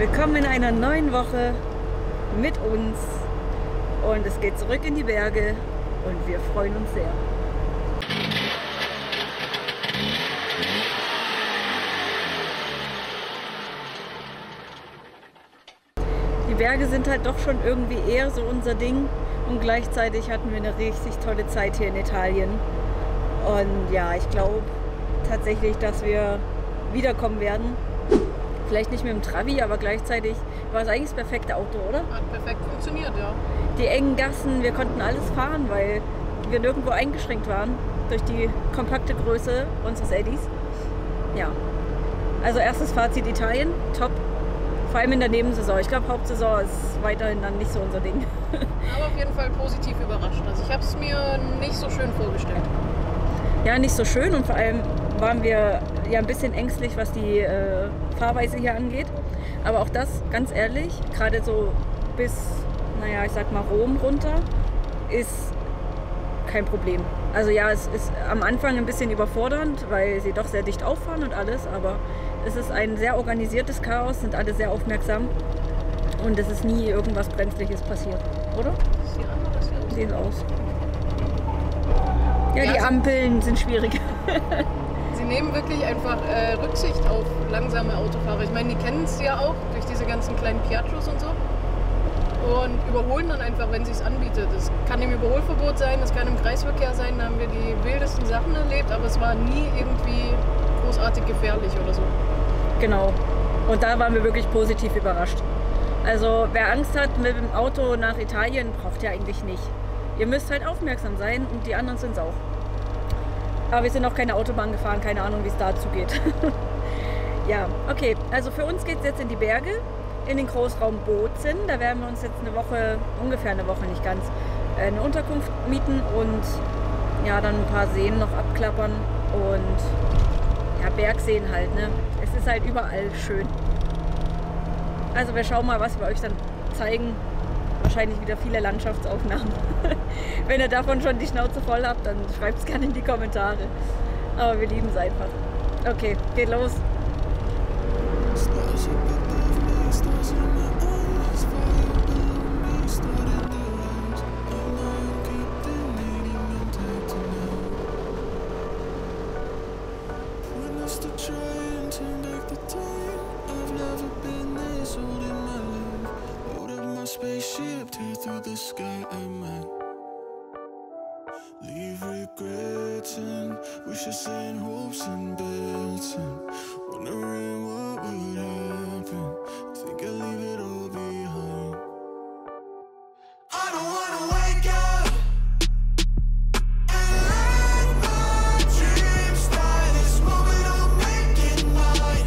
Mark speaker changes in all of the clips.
Speaker 1: Willkommen in einer neuen Woche mit uns und es geht zurück in die Berge und wir freuen uns sehr. Die Berge sind halt doch schon irgendwie eher so unser Ding und gleichzeitig hatten wir eine richtig tolle Zeit hier in Italien. Und ja, ich glaube tatsächlich, dass wir wiederkommen werden. Vielleicht nicht mit dem Trabi, aber gleichzeitig war es eigentlich das perfekte Auto, oder?
Speaker 2: Hat perfekt funktioniert, ja.
Speaker 1: Die engen Gassen, wir konnten alles fahren, weil wir nirgendwo eingeschränkt waren durch die kompakte Größe unseres Eddies. Ja, also erstes Fazit Italien, top. Vor allem in der Nebensaison. Ich glaube, Hauptsaison ist weiterhin dann nicht so unser Ding.
Speaker 2: Aber auf jeden Fall positiv überrascht. Also ich habe es mir nicht so schön vorgestellt.
Speaker 1: Ja, nicht so schön und vor allem waren wir ja ein bisschen ängstlich, was die Fahrweise hier angeht. Aber auch das, ganz ehrlich, gerade so bis, naja, ich sag mal Rom runter, ist kein Problem. Also ja, es ist am Anfang ein bisschen überfordernd, weil sie doch sehr dicht auffahren und alles, aber es ist ein sehr organisiertes Chaos, sind alle sehr aufmerksam und es ist nie irgendwas Brenzliches passiert, oder?
Speaker 2: Sieht anders aus.
Speaker 1: Sieht aus. Ja, die Ampeln sind schwierig.
Speaker 2: Sie nehmen wirklich einfach Rücksicht auf langsame Autofahrer. Ich meine, die kennen es ja auch durch diese ganzen kleinen Piaggios und so. Und überholen dann einfach, wenn sie es anbietet. Es kann im Überholverbot sein, es kann im Kreisverkehr sein, da haben wir die wildesten Sachen erlebt, aber es war nie irgendwie großartig gefährlich oder so.
Speaker 1: Genau. Und da waren wir wirklich positiv überrascht. Also wer Angst hat mit dem Auto nach Italien, braucht ihr eigentlich nicht. Ihr müsst halt aufmerksam sein und die anderen sind es auch. Aber wir sind auch keine Autobahn gefahren, keine Ahnung, wie es dazu geht. Ja, okay. Also für uns geht es jetzt in die Berge, in den Großraum Bozen. Da werden wir uns jetzt eine Woche, ungefähr eine Woche, nicht ganz, eine Unterkunft mieten und ja, dann ein paar Seen noch abklappern und ja, Bergseen halt, ne? Es ist halt überall schön. Also wir schauen mal, was wir euch dann zeigen. Wahrscheinlich wieder viele Landschaftsaufnahmen. Wenn ihr davon schon die Schnauze voll habt, dann schreibt es gerne in die Kommentare. Aber wir lieben es einfach. Okay, geht los.
Speaker 3: Spaceship tear through the sky at night. Leave regrets and wishes and hopes and bets and wondering what would happen. Think I'll leave it all behind. I don't wanna wake up and let my dreams die. This moment I'm making mine.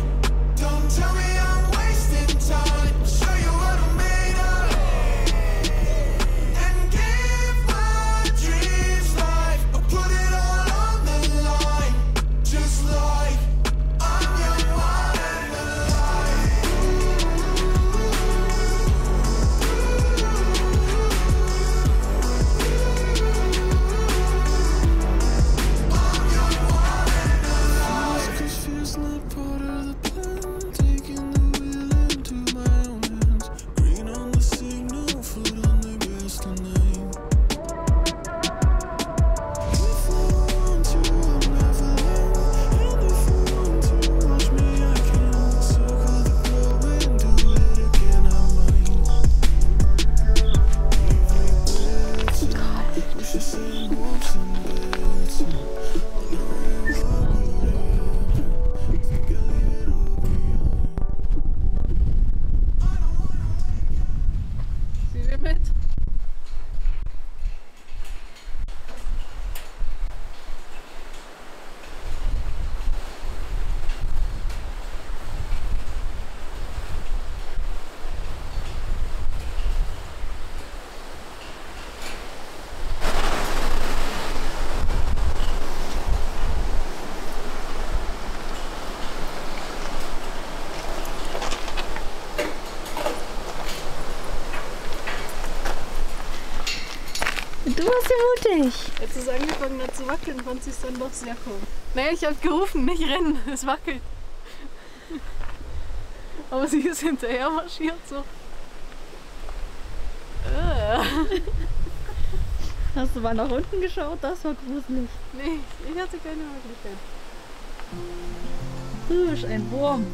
Speaker 3: Don't tell me I'm wasting time. I'll show you what I'm made of.
Speaker 1: Du warst ja mutig.
Speaker 2: Als es angefangen hat zu wackeln, fand sie es dann doch sehr komisch. Naja, ich habe gerufen, nicht rennen, es wackelt. Aber sie ist hinterher marschiert so.
Speaker 1: Hast du mal nach unten geschaut? Das war gruselig.
Speaker 2: Nee, ich hatte keine Möglichkeit.
Speaker 1: Ist ein Wurm.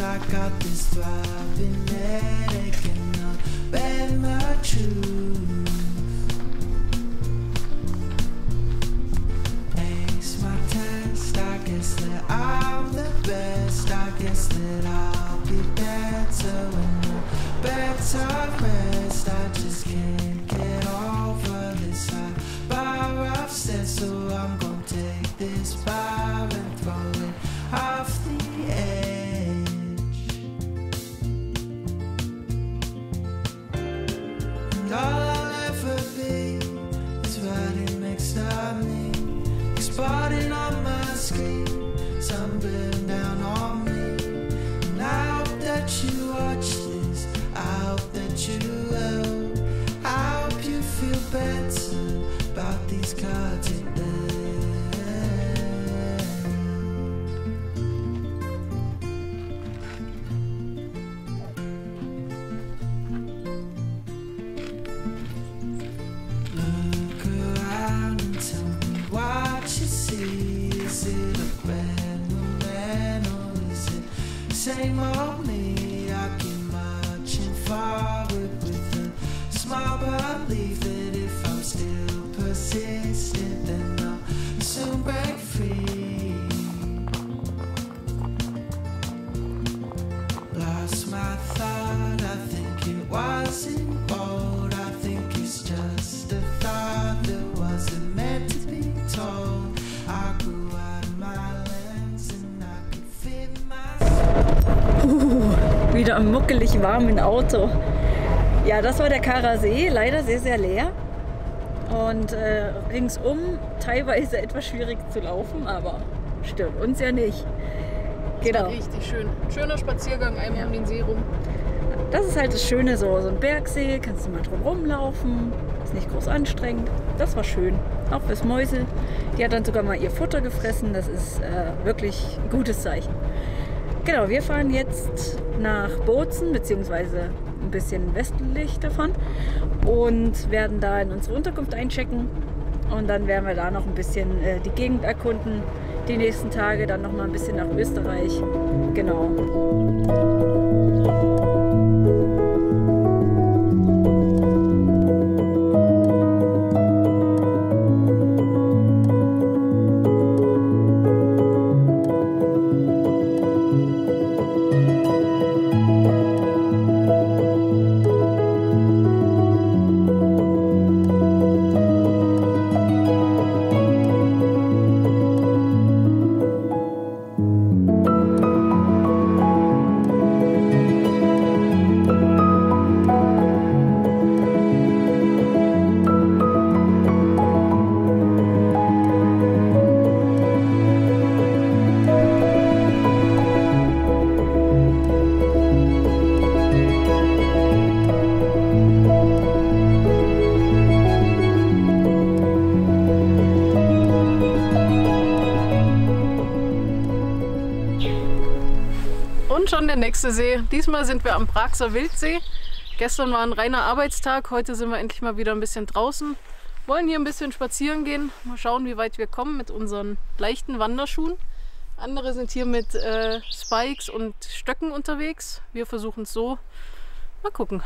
Speaker 3: I got this throbbing headache and I'll bear my truth. Ace my test, I guess that I'm the best. I guess that I'll be better when I'm better rest. I just can't get over this high bar I've set, so I'm gonna take this bar and throw it off the edge. All I'll ever be is writing next to me, exploding on my screen, sunburn down on me. And I hope that you watch this, I hope that you will. I hope you feel better about these cards you dealt. Same old me, I keep marching forward with a small belief that if I'm still persistent, then I'll soon break free. Lost my thought, I think it wasn't bold, I think it's just a thought that wasn't meant to be told. I grew out of my lens and I could fit my
Speaker 1: Wieder im muckelig warmen Auto. Ja, das war der Karer See, leider sehr, sehr leer. Und ringsum teilweise etwas schwierig zu laufen, aber stört uns ja nicht. Genau.
Speaker 2: Richtig schön. Schöner Spaziergang einmal um den See rum.
Speaker 1: Das ist halt das Schöne, so ein Bergsee, kannst du mal drum rumlaufen, ist nicht groß anstrengend. Das war schön, auch fürs Mäusel. Die hat dann sogar mal ihr Futter gefressen, das ist wirklich ein gutes Zeichen. Genau, wir fahren jetzt nach Bozen, beziehungsweise ein bisschen westlich davon und werden da in unsere Unterkunft einchecken und dann werden wir da noch ein bisschen die Gegend erkunden, die nächsten Tage, dann noch mal ein bisschen nach Österreich. Genau.
Speaker 2: Und schon der nächste See. Diesmal sind wir am Praxer Wildsee. Gestern war ein reiner Arbeitstag, heute sind wir endlich mal wieder ein bisschen draußen. Wollen hier ein bisschen spazieren gehen, mal schauen, wie weit wir kommen mit unseren leichten Wanderschuhen. Andere sind hier mit Spikes und Stöcken unterwegs. Wir versuchen es so. Mal gucken.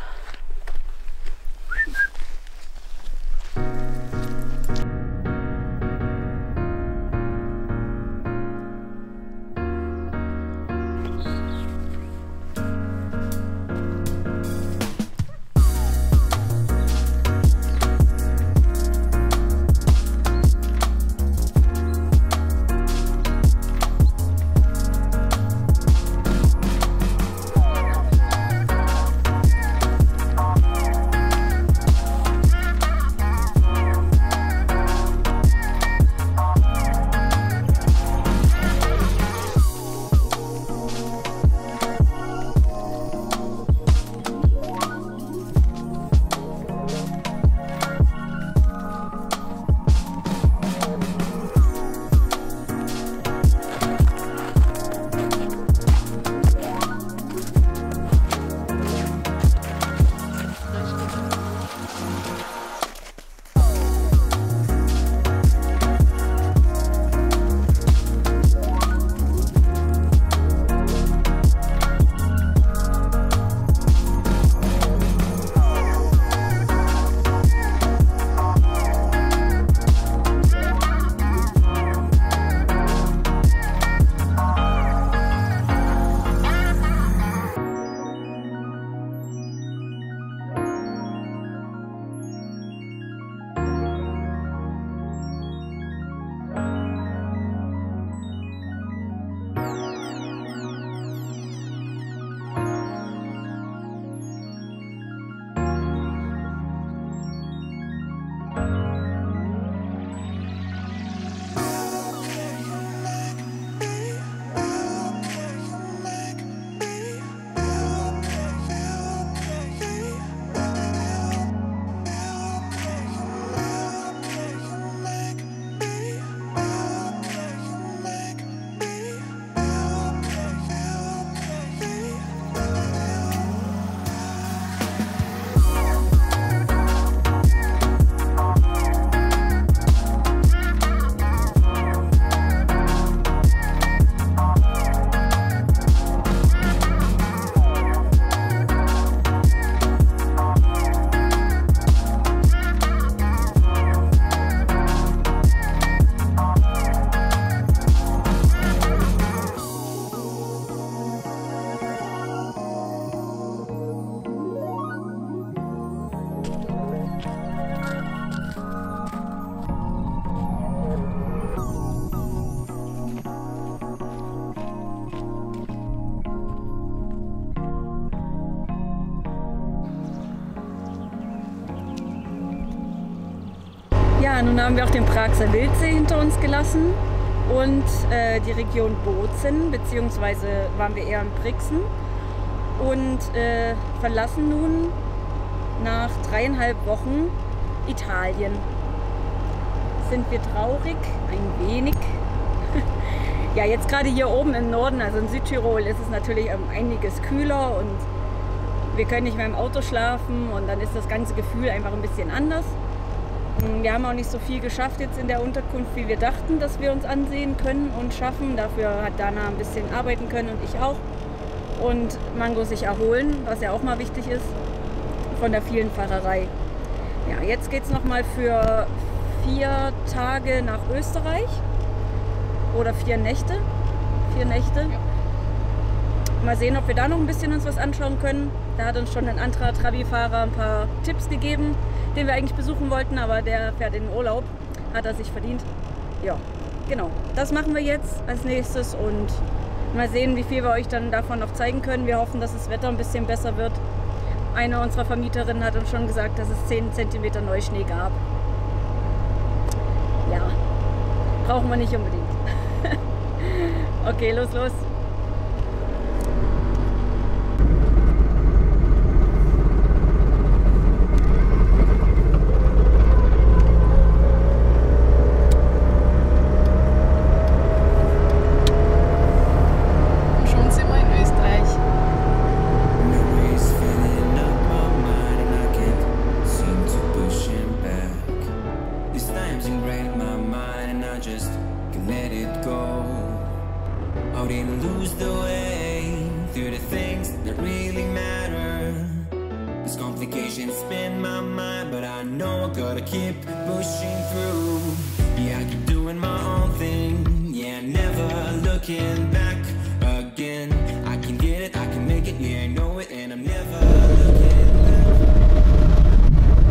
Speaker 1: Ja, nun haben wir auch den Praxer Wildsee hinter uns gelassen und die Region Bozen, beziehungsweise waren wir eher in Brixen und verlassen nun nach 3,5 Wochen Italien. Sind wir traurig? Ein wenig. Ja, jetzt gerade hier oben im Norden, also in Südtirol, ist es natürlich einiges kühler und wir können nicht mehr im Auto schlafen und dann ist das ganze Gefühl einfach ein bisschen anders. Wir haben auch nicht so viel geschafft jetzt in der Unterkunft, wie wir dachten, dass wir uns ansehen können und schaffen. Dafür hat Dana ein bisschen arbeiten können und ich auch. Und Mango sich erholen, was ja auch mal wichtig ist, von der vielen Fahrerei. Ja, jetzt geht es nochmal für 4 Tage nach Österreich. Oder 4 Nächte. 4 Nächte. Ja. Mal sehen, ob wir da noch ein bisschen uns was anschauen können. Da hat uns schon ein anderer Trabi-Fahrer ein paar Tipps gegeben, den wir eigentlich besuchen wollten, aber der fährt in den Urlaub. Hat er sich verdient. Ja, genau. Das machen wir jetzt als nächstes und mal sehen, wie viel wir euch dann davon noch zeigen können. Wir hoffen, dass das Wetter ein bisschen besser wird. Eine unserer Vermieterinnen hat uns schon gesagt, dass es 10 cm Neuschnee gab. Ja, brauchen wir nicht unbedingt. Okay, los, los.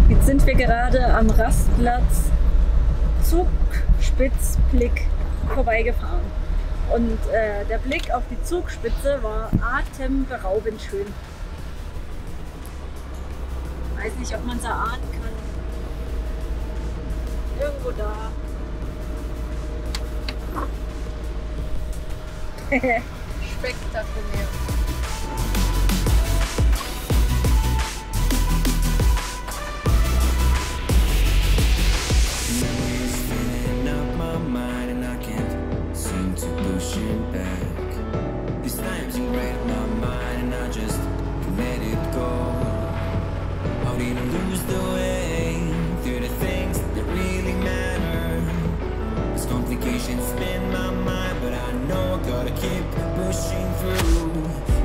Speaker 1: Jetzt sind wir gerade am Rastplatz Zugspitzblick vorbeigefahren. Und der Blick auf die Zugspitze war atemberaubend schön. Ich weiß nicht, ob man es erahnen kann. Irgendwo da.
Speaker 2: Spektakulär.
Speaker 3: Spin my mind, but I know I gotta keep pushing through.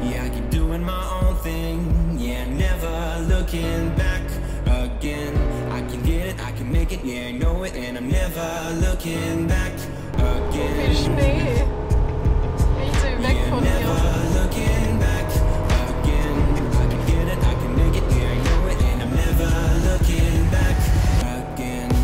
Speaker 3: Yeah, I keep doing my own thing. Yeah, never looking back again. I can get it, I can make it. Yeah, I know it, and I'm never looking back again.
Speaker 2: Viel Schnee. Echt so weg von hier.
Speaker 3: Never looking back again. I can get it, I can make it. Yeah, I know it, and I'm never looking back again.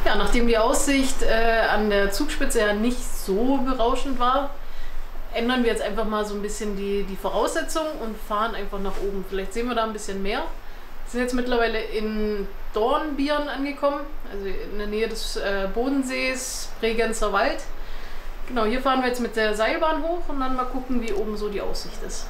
Speaker 2: Ja, nachdem die Aussicht an der Zugspitze ja nicht so berauschend war, ändern wir jetzt einfach mal so ein bisschen die Voraussetzungen und fahren einfach nach oben. Vielleicht sehen wir da ein bisschen mehr. Wir sind jetzt mittlerweile in Dornbirn angekommen, also in der Nähe des Bodensees, Bregenzer Wald. Genau, hier fahren wir jetzt mit der Seilbahn hoch und dann mal gucken, wie oben so die Aussicht ist.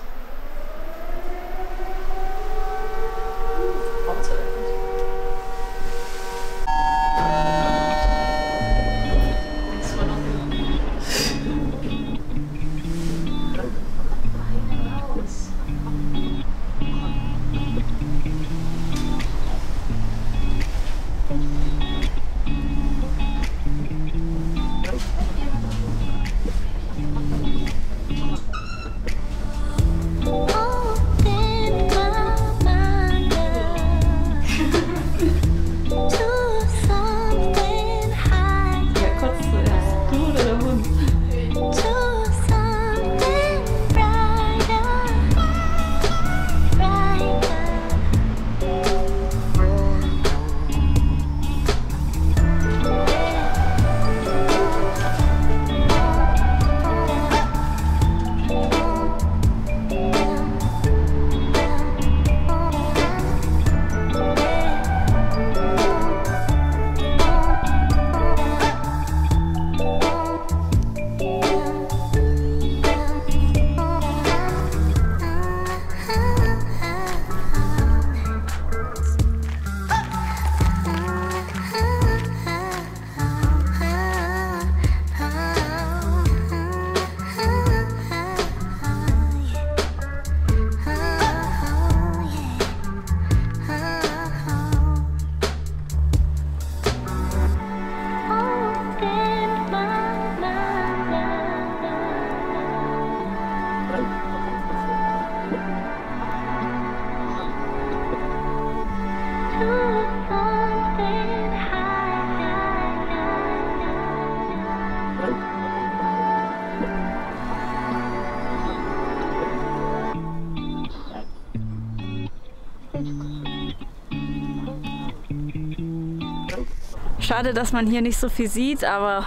Speaker 1: Schade, dass man hier nicht so viel sieht, aber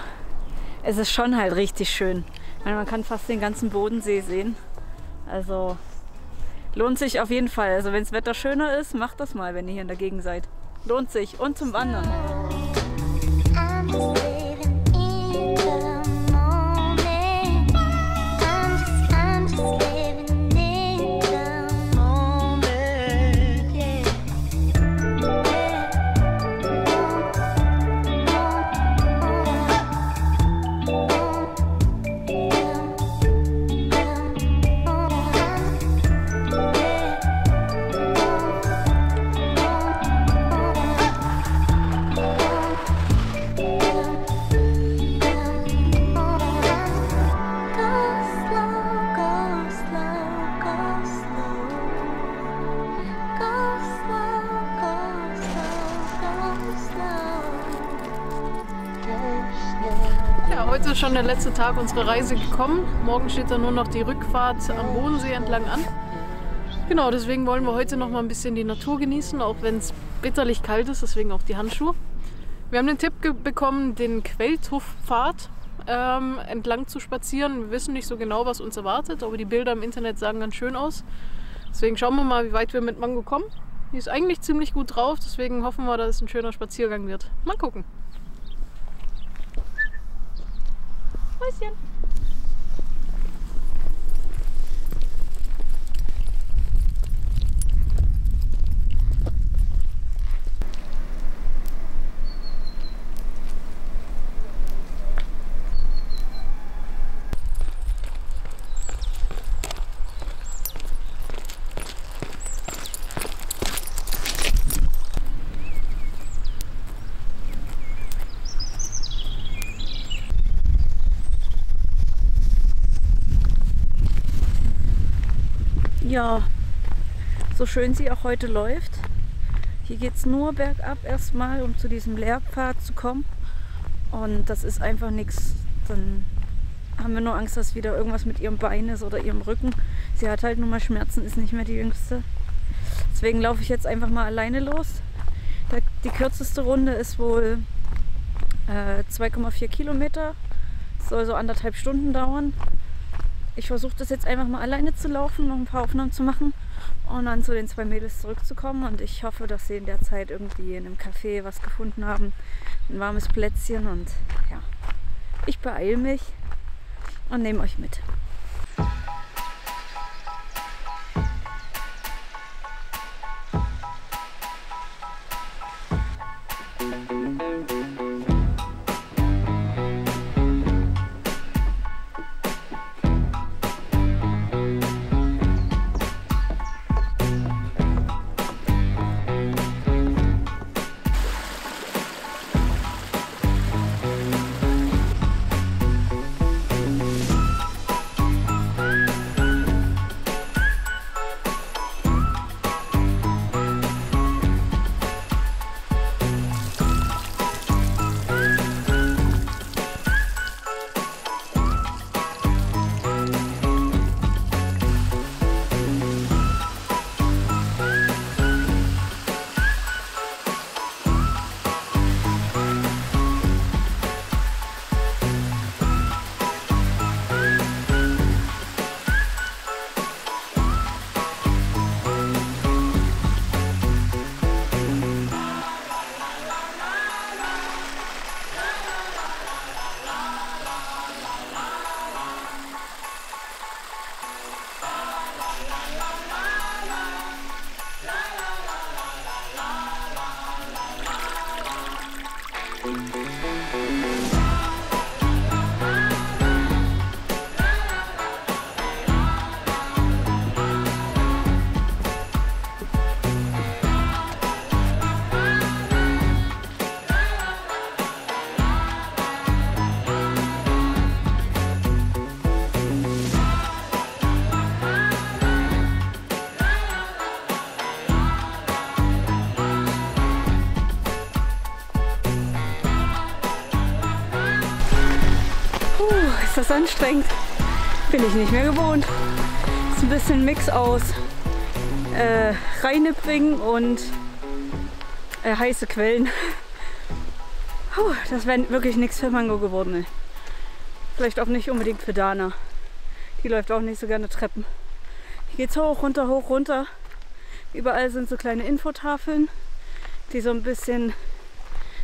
Speaker 1: es ist schon halt richtig schön. Ich meine, man kann fast den ganzen Bodensee sehen. Also lohnt sich auf jeden Fall. Also wenn das Wetter schöner ist, macht das mal, wenn ihr hier in der Gegend seid. Lohnt sich. Und zum Wandern.
Speaker 2: Heute ist schon der letzte Tag unserer Reise gekommen. Morgen steht dann nur noch die Rückfahrt am Bodensee entlang an. Genau, deswegen wollen wir heute noch mal ein bisschen die Natur genießen, auch wenn es bitterlich kalt ist, deswegen auch die Handschuhe. Wir haben den Tipp bekommen, den Quelltuff-Pfad entlang zu spazieren. Wir wissen nicht so genau, was uns erwartet, aber die Bilder im Internet sahen ganz schön aus. Deswegen schauen wir mal, wie weit wir mit Mango kommen. Die ist eigentlich ziemlich gut drauf, deswegen hoffen wir, dass es ein schöner Spaziergang wird. Mal gucken. Häuschen.
Speaker 1: Ja, so schön sie auch heute läuft. Hier geht es nur bergab erstmal, um zu diesem Lehrpfad zu kommen. Und das ist einfach nichts. Dann haben wir nur Angst, dass wieder irgendwas mit ihrem Bein ist oder ihrem Rücken. Sie hat halt nur mal Schmerzen, ist nicht mehr die Jüngste. Deswegen laufe ich jetzt einfach mal alleine los. Die kürzeste Runde ist wohl 2,4 Kilometer. Das soll so 1,5 Stunden dauern. Ich versuche das jetzt einfach mal alleine zu laufen, noch ein paar Aufnahmen zu machen und dann zu den 2 Mädels zurückzukommen. Und ich hoffe, dass sie in der Zeit irgendwie in einem Café was gefunden haben, ein warmes Plätzchen. Und ja, ich beeile mich und nehme euch mit. Ist das anstrengend? Bin ich nicht mehr gewohnt. Ist ein bisschen ein Mix aus Rheinebringen und heiße Quellen. Puh, das wäre wirklich nichts für Mango geworden. Ey. Vielleicht auch nicht unbedingt für Dana. Die läuft auch nicht so gerne Treppen. Hier geht's hoch, runter, hoch, runter. Überall sind so kleine Infotafeln, die so ein bisschen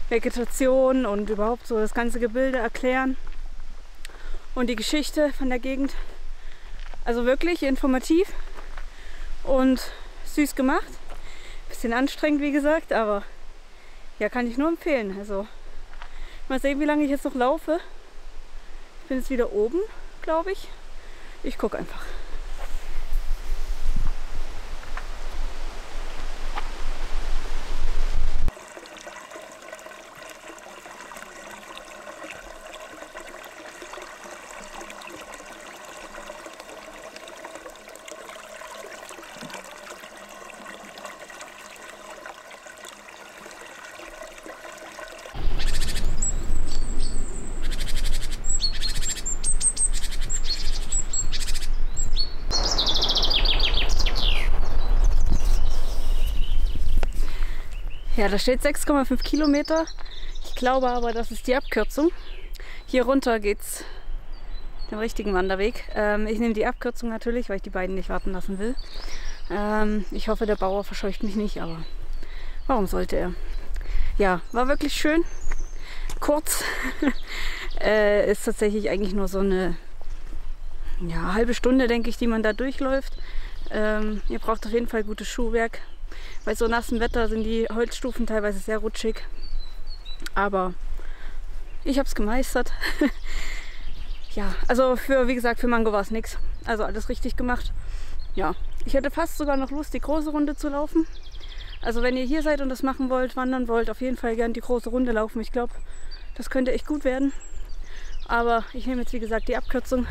Speaker 1: Vegetation und überhaupt so das ganze Gebilde erklären. Und die Geschichte von der Gegend. Also wirklich informativ und süß gemacht. Bisschen anstrengend, wie gesagt, aber ja, kann ich nur empfehlen. Also mal sehen, wie lange ich jetzt noch laufe. Ich bin jetzt wieder oben, glaube ich. Ich gucke einfach. Ja, da steht 6,5 Kilometer. Ich glaube aber, das ist die Abkürzung. Hier runter geht's den richtigen Wanderweg. Ich nehme die Abkürzung natürlich, weil ich die beiden nicht warten lassen will. Ich hoffe, der Bauer verscheucht mich nicht, aber warum sollte er? Ja, war wirklich schön. Kurz. Ist tatsächlich eigentlich nur so eine halbe Stunde, denke ich, die man da durchläuft. Ihr braucht auf jeden Fall gutes Schuhwerk. Bei so nassem Wetter sind die Holzstufen teilweise sehr rutschig. Aber ich habe es gemeistert. Ja, also wie gesagt, für Mango war es nichts. Also alles richtig gemacht. Ja, ich hätte fast sogar noch Lust, die große Runde zu laufen. Also wenn ihr hier seid und das machen wollt, wandern wollt, auf jeden Fall gerne die große Runde laufen. Ich glaube, das könnte echt gut werden. Aber ich nehme jetzt, wie gesagt, die Abkürzung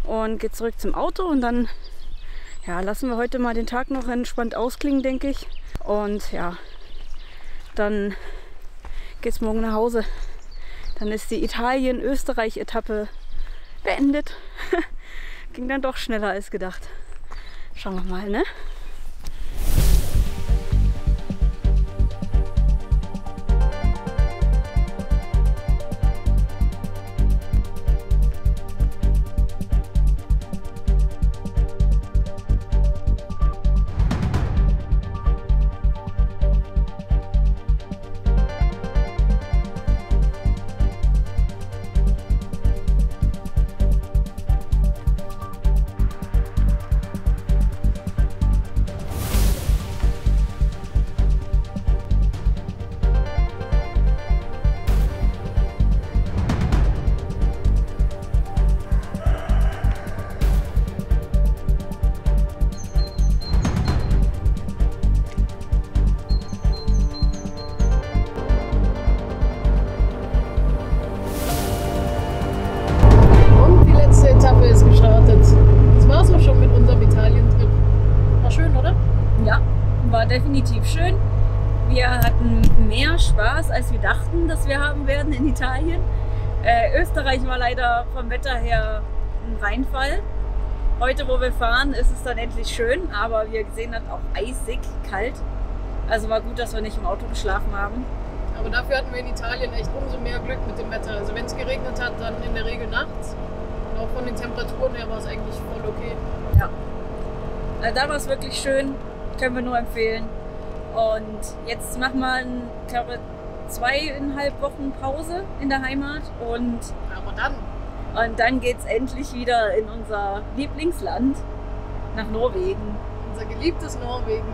Speaker 1: und gehe zurück zum Auto und dann lassen wir heute mal den Tag noch entspannt ausklingen, denke ich. Und ja, dann geht es morgen nach Hause. Dann ist die Italien-Österreich-Etappe beendet. Ging dann doch schneller als gedacht. Schauen wir mal, ne? Definitiv schön. Wir hatten mehr Spaß, als wir dachten, dass wir haben werden in Italien. Österreich war leider vom Wetter her ein Reinfall. Heute, wo wir fahren, ist es dann endlich schön, aber wir sehen dann auch eisig kalt. Also war gut, dass wir nicht im Auto geschlafen haben.
Speaker 2: Aber dafür hatten wir in Italien echt umso mehr Glück mit dem Wetter. Also wenn es geregnet hat, dann in der Regel nachts. Und auch von den Temperaturen her war es eigentlich voll okay.
Speaker 1: Ja, also da war es wirklich schön. Können wir nur empfehlen. Und jetzt machen wir, ich glaube, 2,5 Wochen Pause in der Heimat. Und dann geht es endlich wieder in unser Lieblingsland, nach Norwegen.
Speaker 2: Unser geliebtes Norwegen.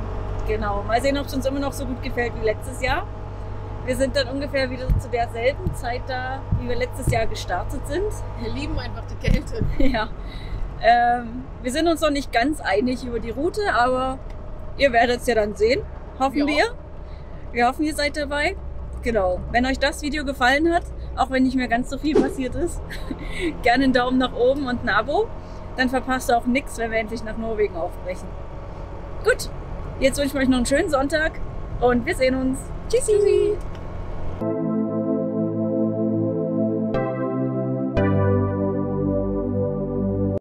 Speaker 1: Genau. Mal sehen, ob es uns immer noch so gut gefällt wie letztes Jahr. Wir sind dann ungefähr wieder zu derselben Zeit da, wie wir letztes Jahr gestartet sind.
Speaker 2: Wir lieben einfach die Kälte.
Speaker 1: Ja. Wir sind uns noch nicht ganz einig über die Route, aber ihr werdet es ja dann sehen, hoffen wir. Wir hoffen, ihr seid dabei. Genau. Wenn euch das Video gefallen hat, auch wenn nicht mehr ganz so viel passiert ist, gerne einen Daumen nach oben und ein Abo. Dann verpasst ihr auch nichts, wenn wir endlich nach Norwegen aufbrechen. Gut, jetzt wünsche ich euch noch einen schönen Sonntag und wir sehen uns. Tschüssi!